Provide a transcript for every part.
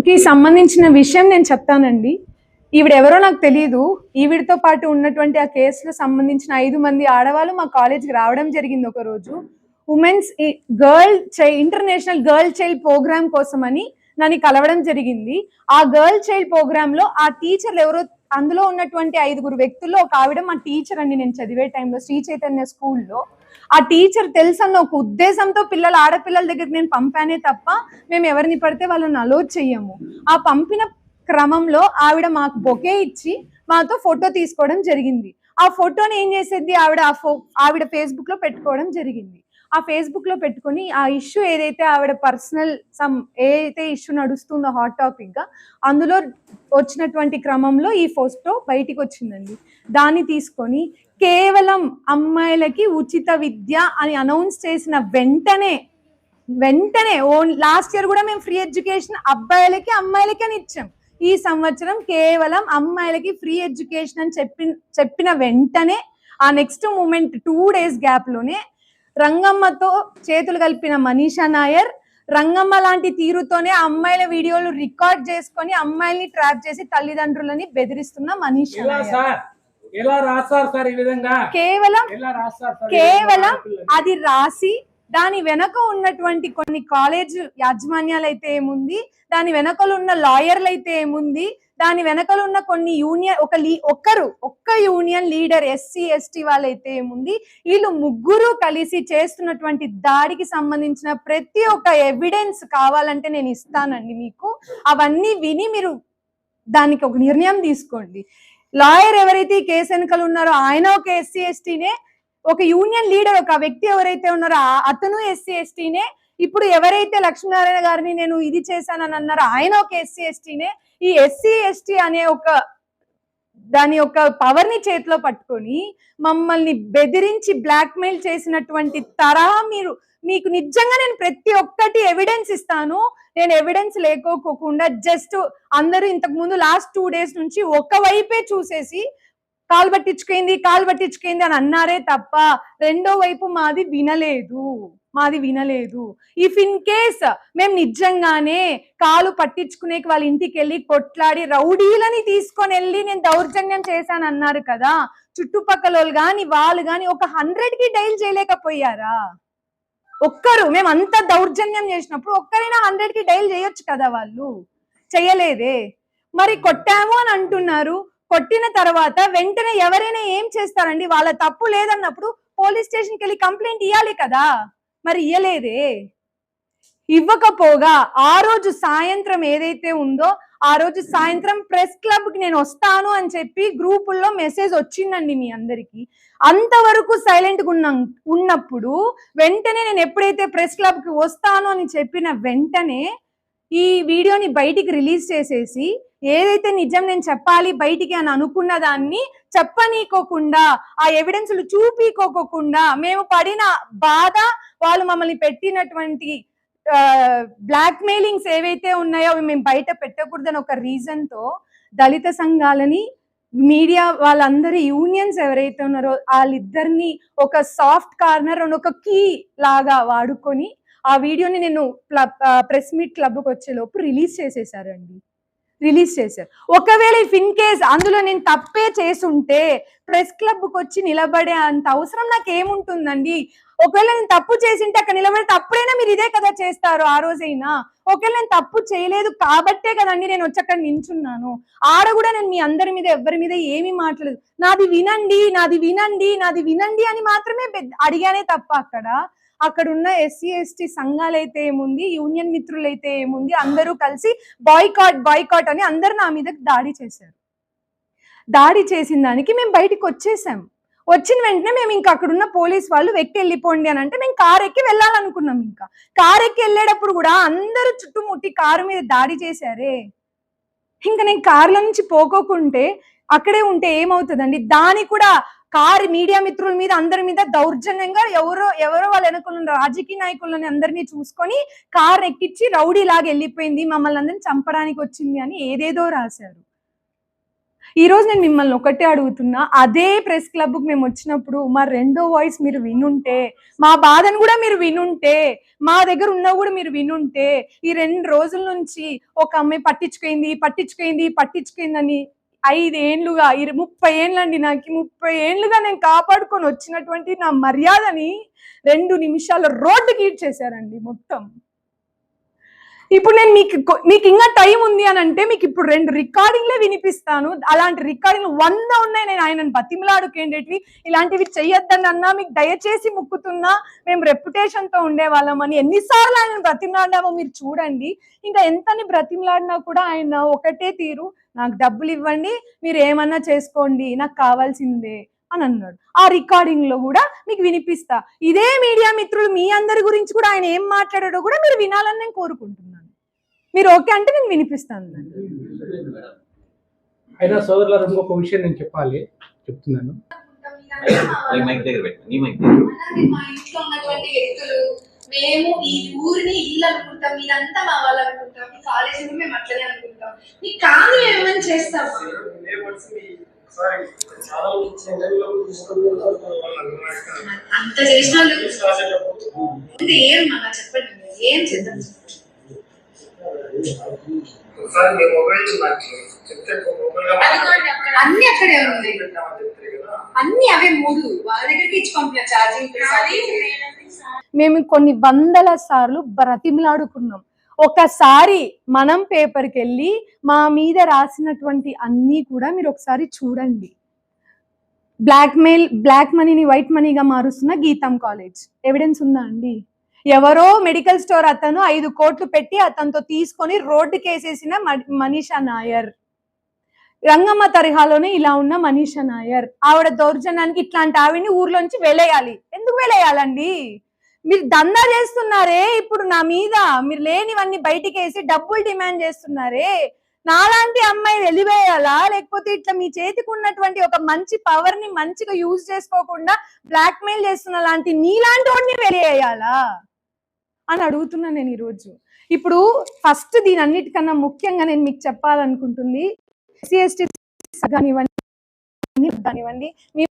కి సంబంధించిన విషయం నేను చెప్తానండి. ఈవిడెవరో నాకు తెలియదు. ఈవిడతో పాటు ఉన్నటువంటి ఆ కేసులో సంబంధించిన 5 మంది ఆడవాళ్ళు మా కాలేజ్‌కి రావడం జరిగింది ఒకరోజు. Women's international girl child programme కోసమని నన్ను కలవడం జరిగింది. ఆ గర్ల్ చైల్డ్ ప్రోగ్రామ్‌లో ఆ టీచర్లు ఎవరో అందులో ఉన్నటువంటి 5గురు వ్యక్తుల్లో ఒక ఆవిడ మా టీచర్ అండి. నేను చదివే టైంలో శ్రీ చైతన్య స్కూల్‌లో. ఆ టీచర్ తెలుసన్న ఒక ఉద్దేశంతో ఆడపిల్లల దగ్గరికి నేను పంపానే తప్ప మేము ఎవరిని పడితే వాళ్ళని అలో చెయ్యము. ఆ పంపిన క్రమంలో ఆవిడ మాకు బొకే ఇచ్చి మాతో ఫోటో తీసుకోవడం జరిగింది. ఆ ఫోటోని ఏం చేసేది ఆవిడ ఫేస్బుక్ లో పెట్టుకోవడం జరిగింది. ఆ ఫేస్బుక్ లో పెట్టుకొని ఆ ఇష్యూ ఏదైతే ఆవిడ పర్సనల్ ఏదైతే ఇష్యూ నడుస్తుందో హాట్ టాపిక్ గా అందులో వచ్చినటువంటి క్రమంలో ఈ ఫోటో బయటికి వచ్చిందండి. దాన్ని తీసుకొని కేవలం అమ్మాయిలకి ఉచిత విద్య అని అనౌన్స్ చేసిన వెంటనే లాస్ట్ ఇయర్ కూడా మేము ఫ్రీ ఎడ్యుకేషన్ అబ్బాయిలకి అమ్మాయిలకి అని ఇచ్చాం. ఈ సంవత్సరం కేవలం అమ్మాయిలకి ఫ్రీ ఎడ్యుకేషన్ అని చెప్పిన వెంటనే ఆ నెక్స్ట్ మూమెంట్ 2 days గ్యాప్ లోనే రంగమ్మతో చేతులు కలిపిన మనీషా నాయర్, రంగమ్మ లాంటి తీరుతోనే అమ్మాయిల వీడియోలు రికార్డ్ చేసుకొని అమ్మాయిల్ని ట్రాప్ చేసి తల్లిదండ్రులని బెదిరిస్తున్న మనీషా నాయర్ కేవలం అది రాసి దాని వెనక ఉన్నటువంటి కొన్ని కాలేజ్ యాజమాన్యాలు అయితే ఏముంది, దాని వెనకలు ఉన్న లాయర్లు అయితే ఏముంది, దాని వెనకలు ఉన్న కొన్ని యూనియన్ ఒక్క యూనియన్ లీడర్ ఎస్సీ ఎస్టీ వాళ్ళైతే ఏముంది, వీళ్ళు ముగ్గురు కలిసి చేస్తున్నటువంటి దాడికి సంబంధించిన ప్రతి ఒక్క ఎవిడెన్స్ కావాలంటే నేను ఇస్తానండి మీకు. అవన్నీ విని మీరు దానికి ఒక నిర్ణయం తీసుకోండి. లాయర్ ఎవరైతే ఈ కేసు వెనకలు ఉన్నారో ఆయన ఒక ఎస్సీ ఎస్టీనే, ఒక యూనియన్ లీడర్ ఒక వ్యక్తి ఎవరైతే ఉన్నారో అతను ఎస్సీ ఎస్టీనే, ఇప్పుడు ఎవరైతే లక్ష్మీనారాయణ గారిని నేను ఇది చేశానని అన్నారో ఆయన ఒక ఎస్సీ ఎస్టీనే. ఈ ఎస్సీ ఎస్టీ అనే దాని యొక్క పవర్ ని చేతిలో పట్టుకొని మమ్మల్ని బెదిరించి బ్లాక్మెయిల్ చేసినటువంటి తరహా మీకు నిజంగా నేను ప్రతి ఒక్కటి ఎవిడెన్స్ ఇస్తాను. నేను ఎవిడెన్స్ లేకోకుండా జస్ట్ అందరూ ఇంతకు ముందు లాస్ట్ 2 days నుంచి ఒక వైపే చూసేసి కాలు పట్టించుకుంది అని అన్నారే తప్ప రెండో వైపు మాది వినలేదు. ఇఫ్ ఇన్ కేస్ మేము నిజంగానే కాలు పట్టించుకునేకి వాళ్ళ ఇంటికి వెళ్ళి కొట్లాడి రౌడీలని తీసుకొని వెళ్ళి నేను దౌర్జన్యం చేశాను అన్నారు కదా, చుట్టుపక్కల వాళ్ళు గాని ఒక 100కి డైల్ చేయలేకపోయారా? ఒక్కరు మేము అంత దౌర్జన్యం చేసినప్పుడు ఒక్కరైనా 100కి డైల్ చేయొచ్చు కదా, వాళ్ళు చెయ్యలేదే. మరి కొట్టాము అని అంటున్నారు. కొట్టిన తర్వాత వెంటనే ఎవరైనా ఏం చేస్తారండి? వాళ్ళ తప్పు లేదన్నప్పుడు పోలీస్ స్టేషన్కి వెళ్ళి కంప్లైంట్ ఇవ్వాలి కదా, మరి ఇయ్యలేదే. ఇవ్వకపోగా ఆ రోజు సాయంత్రం ఏదైతే ఉందో ఆ రోజు సాయంత్రం ప్రెస్ క్లబ్ కి నేను వస్తాను అని చెప్పి గ్రూపుల్లో మెసేజ్ వచ్చిందండి మీ అందరికి. అంతవరకు సైలెంట్ గా ఉన్నప్పుడు వెంటనే నేను ఎప్పుడైతే ప్రెస్ క్లబ్ కి వస్తాను అని చెప్పిన వెంటనే ఈ వీడియోని బయటికి రిలీజ్ చేసేసి ఏదైతే నిజం నేను చెప్పాలి బయటికి అని అనుకున్న దాన్ని చెప్పనీకోకుండా, ఆ ఎవిడెన్స్లు చూపించుకోకుండా మేము పడిన బాధ, వాళ్ళు మమ్మల్ని పెట్టినటువంటి బ్లాక్ మెయిలింగ్స్ ఏవైతే ఉన్నాయో అవి మేము బయట పెట్టకూడదని ఒక రీజన్ తో దళిత సంఘాలని, మీడియా వాళ్ళందరి యూనియన్స్ ఎవరైతే ఉన్నారో వాళ్ళిద్దరిని ఒక సాఫ్ట్ కార్నర్ అండ్ ఒక కీ లాగా వాడుకొని ఆ వీడియోని నేను ప్రెస్ మీట్ క్లబ్కి వచ్చే లోపు రిలీజ్ చేశారు. ఒకవేళ ఇఫ్ ఇన్ కేస్ అందులో నేను తప్పే చేసుంటే ప్రెస్ క్లబ్కి వచ్చి నిలబడే అంత అవసరం నాకు ఏముంటుందండి? ఒకవేళ నేను తప్పు చేసింటే అక్కడ నిలబడితే అప్పుడైనా మీరు ఇదే కదా చేస్తారు, ఆ రోజైనా. ఒకవేళ నేను తప్పు చేయలేదు కాబట్టే కదండి నేను వచ్చి అక్కడ నించున్నాను. ఆడ కూడా నేను మీ అందరి మీద ఎవరి మీద ఏమీ మాట్లాడలేదు. నాది వినండి అని మాత్రమే అడిగానే తప్ప అక్కడ ఉన్న ఎస్సీ ఎస్టీ సంఘాలైతే ఏముంది, యూనియన్ మిత్రులైతే ఏముంది, అందరూ కలిసి బాయ్కాట్ అని అందరు నా మీద దాడి చేశారు. దాడి చేసిన దానికి మేము బయటికి వచ్చేసాం. వచ్చిన వెంటనే మేము ఇంకా అక్కడున్న పోలీస్ వాళ్ళు వెక్కి వెళ్ళిపోండి అని అంటే మేము కారు ఎక్కి వెళ్ళాలనుకున్నాం. ఇంకా కారు ఎక్కి వెళ్ళేటప్పుడు కూడా అందరూ చుట్టుముట్టి కారు మీద దాడి చేశారే. ఇంకా నేను కారులో నుంచి పోకోకుంటే అక్కడే ఉంటే ఏమవుతుందండి? దాని కూడా కారు మీడియా మిత్రుల మీద అందరి మీద దౌర్జన్యంగా ఎవరో వాళ్ళ వెనుకలు రాజకీయ నాయకులని అందరినీ చూసుకొని కారు ఎక్కించి రౌడీ లాగా వెళ్ళిపోయింది, మమ్మల్ని అందరిని చంపడానికి వచ్చింది అని ఏదేదో రాశారు. ఈ రోజు నేను మిమ్మల్ని ఒకటే అడుగుతున్నా, అదే ప్రెస్ క్లబ్కి మేము వచ్చినప్పుడు మా రెండో వాయిస్ మీరు వినుంటే, మా బాధను కూడా మీరు వినుంటే, మా దగ్గర ఉన్నవి కూడా మీరు వినుంటే, ఈ 2 రోజుల నుంచి ఒక అమ్మాయి పట్టించుకుందని 5 ఏండ్లుగా 30 ఏండ్లండి నాకు, 30 ఏండ్లుగా నేను కాపాడుకొని వచ్చినటువంటి నా మర్యాదని 2 నిమిషాల రోడ్డుకి ఈడ్చేశారండి మొత్తం. ఇప్పుడు నేను మీకు ఇంకా టైం ఉంది అని అంటే మీకు ఇప్పుడు 2 రికార్డింగ్లే వినిపిస్తాను. అలాంటి రికార్డింగ్లు 100 ఉన్నాయి. నేను ఆయనను బతిమలాడుకేండేటివి ఇలాంటివి చెయ్యొద్దని అన్నా, మీకు దయచేసి ముక్కుతున్నా, మేము రెప్యుటేషన్తో ఉండేవాళ్ళమని ఎన్నిసార్లు ఆయనను బ్రతిమలాడినామో మీరు చూడండి. ఇంకా ఎంతని బ్రతిమలాడినా కూడా ఆయన ఒకటే తీరు, నాకు డబ్బులు ఇవ్వండి, మీరు ఏమన్నా చేసుకోండి, నాకు కావాల్సిందే అని అన్నాడు. ఆ రికార్డింగ్ లో కూడా మీకు వినిపిస్తా. ఇదే మీడియా మిత్రులు మీ అందరి గురించి కూడా ఆయన ఏం మాట్లాడాడో కూడా మీరు వినాలని నేను కోరుకుంటున్నాను. మీరు ఓకే అంటే నేను వినిపిస్తాను. అయినా సోదరులారు ఇంకొక విషయం నేను చెప్తున్నాను. మేము ఈ ఊరిని ఇల్లు అనుకుంటాం, మీరంతా మా వాళ్ళు అనుకుంటాం, మీ కాలేజీని మేము అట్లనే అనుకుంటాం, మీకు కాదు ఏమని చేస్తాం. అంత చేసిన ఏం మన చెప్పండి, ఏం చేద్దాం. అన్ని అక్కడే ఉన్నాయి, అన్ని అవే 3 వాళ్ళ దగ్గరికి ఇచ్చి పంపిన ఛార్జింగ్. మేము కొన్ని వందల సార్లు బ్రతిమలాడుకున్నాం. ఒకసారి మనం పేపర్కి వెళ్ళి మా మీద రాసినటువంటి అన్నీ కూడా మీరు ఒకసారి చూడండి. బ్లాక్ మనీని వైట్ మనీగా మారుస్తున్న గీతం కాలేజ్ ఎవిడెన్స్ ఉందా అండి? ఎవరో మెడికల్ స్టోర్ అతను 5 కోట్లు పెట్టి అతనితో తీసుకొని రోడ్డుకి వేసేసిన మనీషా నాయర్, రంగమ్మ తరహాలోనే ఇలా ఉన్న మనీషా నాయర్, ఆవిడ దౌర్జన్యానికి ఇట్లాంటి ఆవిడని ఊర్లోంచి వెలేయాలి. ఎందుకు వెలేయాలండి? మీరు దందా చేస్తున్నారే ఇప్పుడు నా మీద, మీరు లేనివన్నీ బయటికి వేసి డబ్బులు డిమాండ్ చేస్తున్నారే. నాలాంటి అమ్మాయి వెలివేయాలా, లేకపోతే ఇట్లా మీ చేతికి ఉన్నటువంటి ఒక మంచి పవర్ ని మంచిగా యూజ్ చేసుకోకుండా బ్లాక్ మెయిల్ చేస్తున్న లాంటి నీలాంటి వాడిని వెలివేయాలా అని అడుగుతున్నా నేను ఈరోజు. ఇప్పుడు ఫస్ట్ దీని అన్నిటికన్నా ముఖ్యంగా నేను మీకు చెప్పాలనుకుంటుంది, ఎస్సీ కానివ్వండి మీ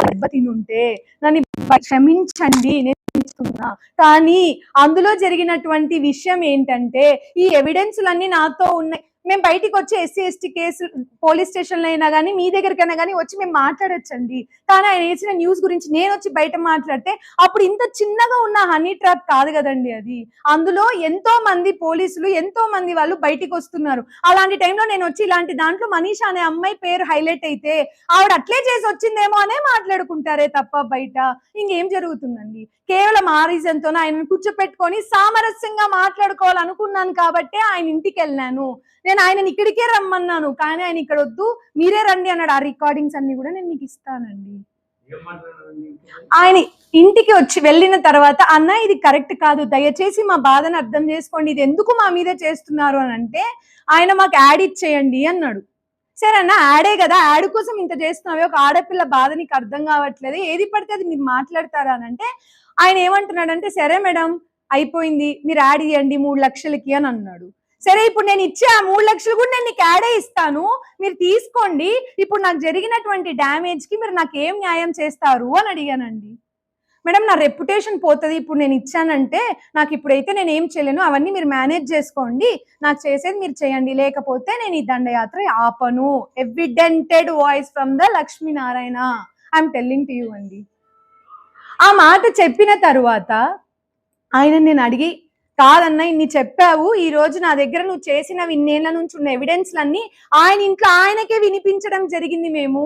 దెబ్బతినుంటే నన్ను క్షమించండి నేను ఇస్తున్నా. కానీ అందులో జరిగినటువంటి విషయం ఏంటంటే, ఈ ఎవిడెన్స్లన్నీ నాతో ఉన్నాయి. మేము బయటికి వచ్చి ఎస్సీ ఎస్టీ కేసు పోలీస్ స్టేషన్లో అయినా కానీ మీ దగ్గరికైనా కానీ వచ్చి మేము మాట్లాడొచ్చండి. కానీ ఆయన వేసిన న్యూస్ గురించి నేను వచ్చి బయట మాట్లాడితే అప్పుడు ఇంత చిన్నగా ఉన్న హనీ ట్రాప్ కాదు కదండి అది. అందులో ఎంతో మంది పోలీసులు, ఎంతో మంది వాళ్ళు బయటికి వస్తున్నారు. అలాంటి టైంలో నేను వచ్చి ఇలాంటి దాంట్లో మనీషా అనే అమ్మాయి పేరు హైలైట్ అయితే ఆవిడ అట్లే చేసి వచ్చిందేమో అనే మాట్లాడుకుంటారే తప్ప బయట ఇంకేం జరుగుతుందండి? కేవలం ఆ రీజన్తో ఆయన కూర్చోపెట్టుకొని సామరస్యంగా మాట్లాడుకోవాలనుకున్నాను కాబట్టి ఆయన ఇంటికి వెళ్ళాను. నేను ఆయనని ఇక్కడికే రమ్మన్నాను, కానీ ఆయన ఇక్కడ వద్దు మీరే రండి అన్నాడు. ఆ రికార్డింగ్స్ అన్ని కూడా నేను మీకు ఇస్తానండి. ఆయన ఇంటికి వచ్చి వెళ్ళిన తర్వాత, అన్న ఇది కరెక్ట్ కాదు, దయచేసి మా బాధను అర్థం చేసుకోండి, ఇది ఎందుకు మా మీద చేస్తున్నారు అని అంటే, ఆయన మాకు యాడ్ ఇచ్చేయండి అన్నాడు. సరే అన్న యాడే కదా, యాడ్ కోసం ఇంత చేస్తున్నావే, ఒక ఆడపిల్ల బాధ నీకు అర్థం కావట్లేదు, ఏది పడితే అది మీరు మాట్లాడతారా అని అంటే, ఆయన ఏమంటున్నాడంటే సరే మేడం అయిపోయింది, మీరు యాడ్ ఇవ్వండి 3 లక్షలకి అని అన్నాడు. సరే ఇప్పుడు నేను ఇచ్చే ఆ 3 లక్షలు కూడా నేను నీకు యాడే ఇస్తాను, మీరు తీసుకోండి, ఇప్పుడు నాకు జరిగినటువంటి డ్యామేజ్ కి మీరు నాకు ఏం న్యాయం చేస్తారు అని అడిగానండి. మేడం నా రెప్యుటేషన్ పోతుంది, ఇప్పుడు నేను ఇచ్చానంటే నాకు ఇప్పుడైతే నేను ఏం చేయలేను, అవన్నీ మీరు మేనేజ్ చేసుకోండి, నాకు చేసేది మీరు చేయండి, లేకపోతే నేను ఈ దండయాత్ర ఆపను. ఎవిడెంటెడ్ voice from the Lakshminarayana, I'm telling to you అండి. ఆ మాట చెప్పిన తరువాత ఆయన నేను అడిగి, కాదన్నా ఇన్ని చెప్పావు, ఈ రోజు నా దగ్గర నువ్వు చేసిన ఇన్నేళ్ల నుంచి ఉన్న ఎవిడెన్స్లన్నీ ఆయన ఇంట్లో ఆయనకే వినిపించడం జరిగింది. మేము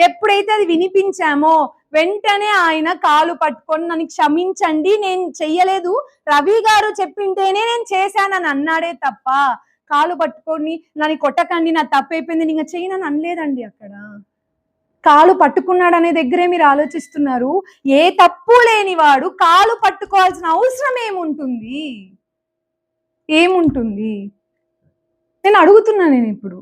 ఎప్పుడైతే అది వినిపించామో వెంటనే ఆయన కాలు పట్టుకొని నన్ను క్షమించండి, నేను చెయ్యలేదు, రవి గారు చెప్పింటేనే నేను చేశానని అన్నాడే తప్ప కాలు పట్టుకొని నన్ను కొట్టకండి, నా తప్పైపోయింది నేను చెయ్యనని అనలేదండి. అక్కడ కాలు పట్టుకున్నాడు అనే దగ్గరే మీరు ఆలోచిస్తున్నారు. ఏ తప్పు లేనివాడు కాలు పట్టుకోవాల్సిన అవసరం ఏముంటుంది? నేను అడుగుతున్నా. నేను ఇప్పుడు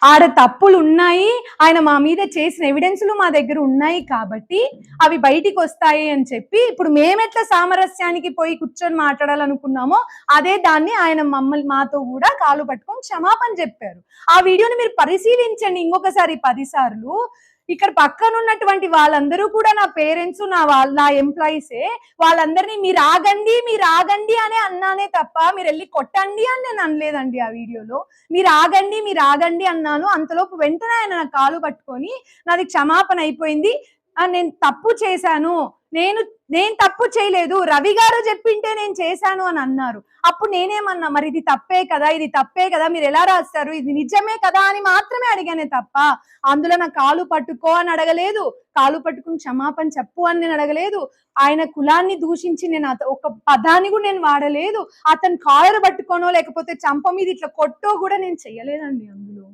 ఆడ తప్పులు ఉన్నాయి, ఆయన మా మీద చేసిన ఎవిడెన్స్లు మా దగ్గర ఉన్నాయి కాబట్టి అవి బయటికి వస్తాయి అని చెప్పి ఇప్పుడు మేమెట్లా సామరస్యానికి పోయి కూర్చొని మాట్లాడాలనుకున్నామో అదే దాన్ని ఆయన మమ్మల్ని మాతో కూడా కాలు పట్టుకొని క్షమాపణ చెప్పారు. ఆ వీడియోని మీరు పరిశీలించండి ఇంకొకసారి 10 సార్లు. ఇక్కడ పక్కన ఉన్నటువంటి వాళ్ళందరూ కూడా నా పేరెంట్స్, నా ఎంప్లాయీసే. వాళ్ళందరినీ మీరు ఆగండి అనే అన్నానే తప్ప మీరు వెళ్ళి కొట్టండి అని నేను అనలేదండి. ఆ వీడియోలో మీరు ఆగండి అన్నాను. అంతలోపు వెంటనే ఆయన నా కాలు పట్టుకొని నాది క్షమాపణ అయిపోయింది, నేను తప్పు చేశాను, నేను తప్పు చేయలేదు, రవి గారు చెప్పింటే నేను చేశాను అని అన్నారు. అప్పుడు నేనేమన్నా, మరి ఇది తప్పే కదా, మీరు ఎలా రాస్తారు, ఇది నిజమే కదా అని మాత్రమే అడిగానే తప్ప అందులో నా కాలు పట్టుకో అని అడగలేదు, కాలు పట్టుకుని క్షమాపణ చెప్పు అని నేను అడగలేదు. ఆయన కులాన్ని దూషించి నేను ఒక పదాన్ని కూడా నేను వాడలేదు. అతను కాలర్ పట్టుకోనో లేకపోతే చంప మీద ఇట్లా కొట్టో కూడా నేను చెయ్యలేదండి. అందులో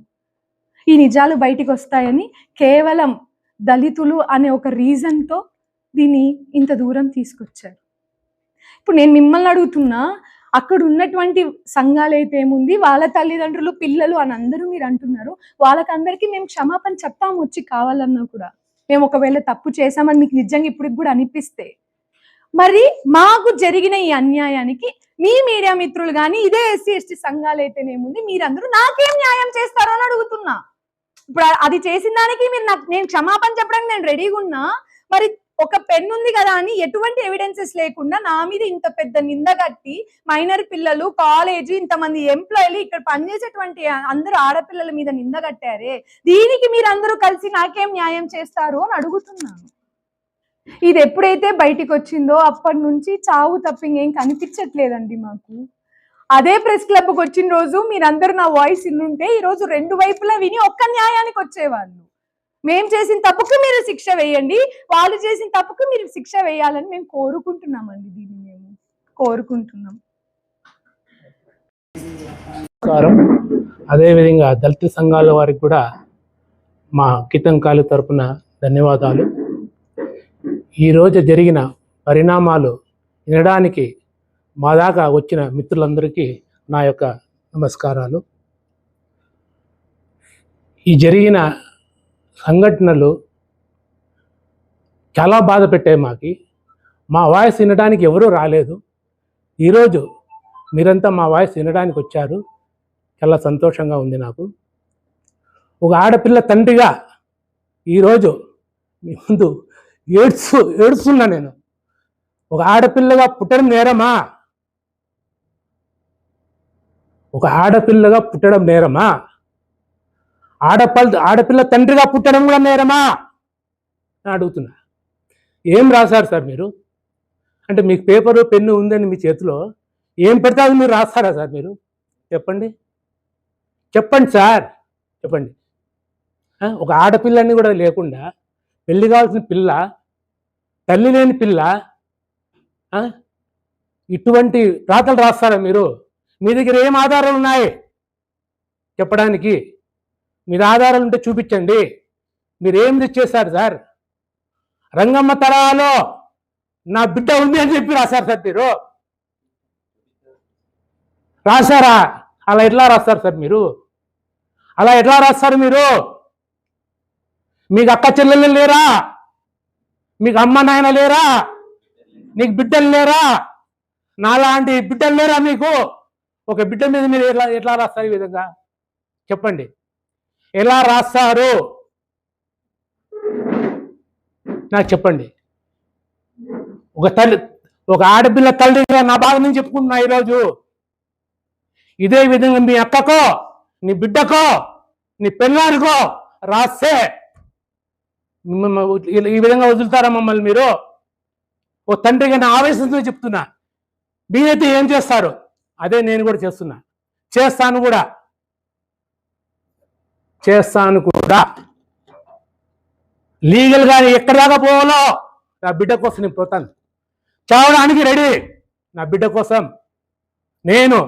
ఈ నిజాలు బయటికి వస్తాయని కేవలం దళితులు అనే ఒక రీజన్తో దీన్ని ఇంత దూరం తీసుకొచ్చారు. ఇప్పుడు నేను మిమ్మల్ని అడుగుతున్నా, అక్కడ ఉన్నటువంటి సంఘాలు అయితే ఏముంది, వాళ్ళ తల్లిదండ్రులు, పిల్లలు అని అందరూ మీరు అంటున్నారు, వాళ్ళకందరికీ మేము క్షమాపణ చెప్తాము వచ్చి కావాలన్నా కూడా. మేము ఒకవేళ తప్పు చేశామని మీకు నిజంగా ఇప్పుడు కూడా అనిపిస్తే, మరి మాకు జరిగిన ఈ అన్యాయానికి మీ మీడియా మిత్రులు కానీ ఇదే ఎస్సీ ఎస్టీ సంఘాలు అయితేనేముంది, మీరందరూ నాకేం న్యాయం చేస్తారో అని అడుగుతున్నా. ఇప్పుడు అది చేసిన దానికి నేను క్షమాపణ చెప్పడానికి నేను రెడీగా ఉన్నా, మరి ఒక పెన్ ఉంది కదా అని ఎటువంటి ఎవిడెన్సెస్ లేకుండా నా మీద ఇంత పెద్ద నింద కట్టి, మైనర్ పిల్లలు, కాలేజీ, ఇంతమంది ఎంప్లాయీలు, ఇక్కడ పనిచేసేటువంటి అందరూ ఆడపిల్లల మీద నింద కట్టారే, దీనికి మీరందరూ కలిసి నాకేం న్యాయం చేస్తారు అని అడుగుతున్నాను. ఇది ఎప్పుడైతే బయటికి వచ్చిందో అప్పటి నుంచి చావు తప్ప ఇంకేం కనిపించట్లేదండి మాకు. అదే ప్రెస్ క్లబ్కి వచ్చిన రోజు మీరందరూ నా వాయిస్ ఇన్నుంటే ఈరోజు 2 వైపులా విని ఒక్క న్యాయానికి వచ్చేవాళ్ళు. మేము చేసిన తప్పుకు మీరు శిక్ష వేయండి, వాళ్ళు చేసిన తప్పుకు మీరు శిక్ష వేయాలని మేము కోరుకుంటున్నామండి. దీన్ని మేము కోరుకుంటున్నాం. అదేవిధంగా దళిత సంఘాల వారికి కూడా మా కితంకాలు తరపున ధన్యవాదాలు. ఈరోజు జరిగిన పరిణామాలు వినడానికి మా దాకా వచ్చిన మిత్రులందరికీ నా యొక్క నమస్కారాలు. ఈ జరిగిన సంఘటనలు చాలా బాధ పెట్టాయి మాకి. మా వాయిస్ వినడానికి ఎవరూ రాలేదు. ఈరోజు మీరంతా మా వాయిస్ వినడానికి వచ్చారు, చాలా సంతోషంగా ఉంది నాకు. ఒక ఆడపిల్ల తండ్రిగా ఈరోజు మీ ముందు ఏడుస్తున్నా నేను. ఒక ఆడపిల్లగా పుట్టడం నేరమా? ఒక ఆడపిల్లగా పుట్టడం నేరమా? ఆడపిల్ల తండ్రిగా పుట్టడం కూడా నేరమా అని అడుగుతున్నా. ఏం రాశారు సార్ మీరు? అంటే మీకు పేపరు పెన్ను ఉందని మీ చేతిలో ఏం పెడితే అది మీరు రాస్తారా సార్? మీరు చెప్పండి సార్, చెప్పండి. ఒక ఆడపిల్లని కూడా లేకుండా పెళ్లి కావాల్సిన పిల్ల, తల్లి లేని పిల్ల, ఇటువంటి రాతలు రాస్తారా మీరు? మీ దగ్గర ఏం ఆధారాలు ఉన్నాయి చెప్పడానికి? మీరు ఆధారాలు ఉంటే చూపించండి. మీరు ఏం చేశారు సార్? రంగమ్మ తరాలో నా బిడ్డ ఉంది అని చెప్పి రాశారు సార్ మీరు. రాశారా? అలా ఎట్లా రాస్తారు సార్ మీరు? అలా ఎట్లా రాస్తారు మీరు? మీకు అక్క చెల్లెళ్ళు లేరా? మీకు అమ్మ నాయన లేరా? నీకు బిడ్డలు లేరా? నాలాంటి బిడ్డలు లేరా మీకు? ఒక బిడ్డ మీద మీరు ఎట్లా రాస్తారు ఈ విధంగా? చెప్పండి, ఎలా రాస్తారు నాకు చెప్పండి. ఒక ఆడపిల్ల తల్లిగా నా బాధ నేను చెప్పుకుంటున్నా ఈరోజు. ఇదే విధంగా మీ అక్కకో, నీ బిడ్డకో, నీ పెళ్ళానికో రాస్తే ఈ విధంగా వదులుతారా మమ్మల్ని మీరు? ఓ తండ్రిగా నా ఆవేశంతో చెప్తున్నా. మీరైతే ఏం చేస్తారు అదే నేను కూడా చేస్తున్నా, చేస్తాను కూడా. లీగల్గా ఎక్కడి దాకా పోవాలో నా బిడ్డ కోసం నేను పోతాను. చావడానికి రెడీ నా బిడ్డ కోసం. నేను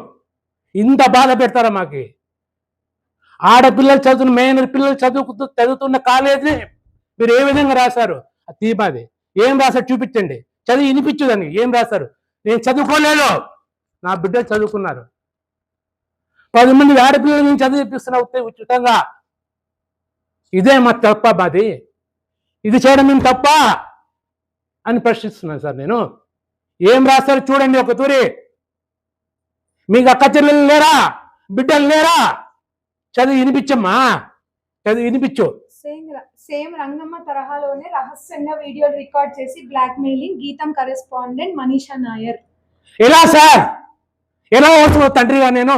ఇంత బాధ పెడతారా మాకి? ఆడపిల్లలు చదువుతున్న, మేనర్ పిల్లలు చదువుతున్న కాలేజీ మీరు ఏ విధంగా రాశారు? తీమాది ఏం రాశారు చూపించండి, చదివి వినిపించు దానికి. ఏం రాశారు? నేను చదువుకోలేదు, నా బిడ్డలు చదువుకున్నారు. 10 మంది ఆడపిల్లలు నేను చదివిపిస్తున్నా ఉచితంగా. ఇదే మా తప్ప మాది, ఇది చేయడం మేము తప్ప అని ప్రశ్నిస్తున్నాను సార్ నేను. ఏం రాస్తారు చూడండి ఒక తూరి. మీకు అక్క చెల్లెలు లేరా, బిడ్డలు లేరా? చదివి వినిపించమ్మా, చదివి వినిపించు. సేమ్ రంగమ్మ తరహాలోనే రహస్యంగా వీడియోలు రికార్డ్ చేసి బ్లాక్ మెయిలింగ్ గీతం కరెస్పాండెంట్ మనీషా నాయర్. ఎలా సార్, ఎలా అవుతుంది తండ్రిగా నేను?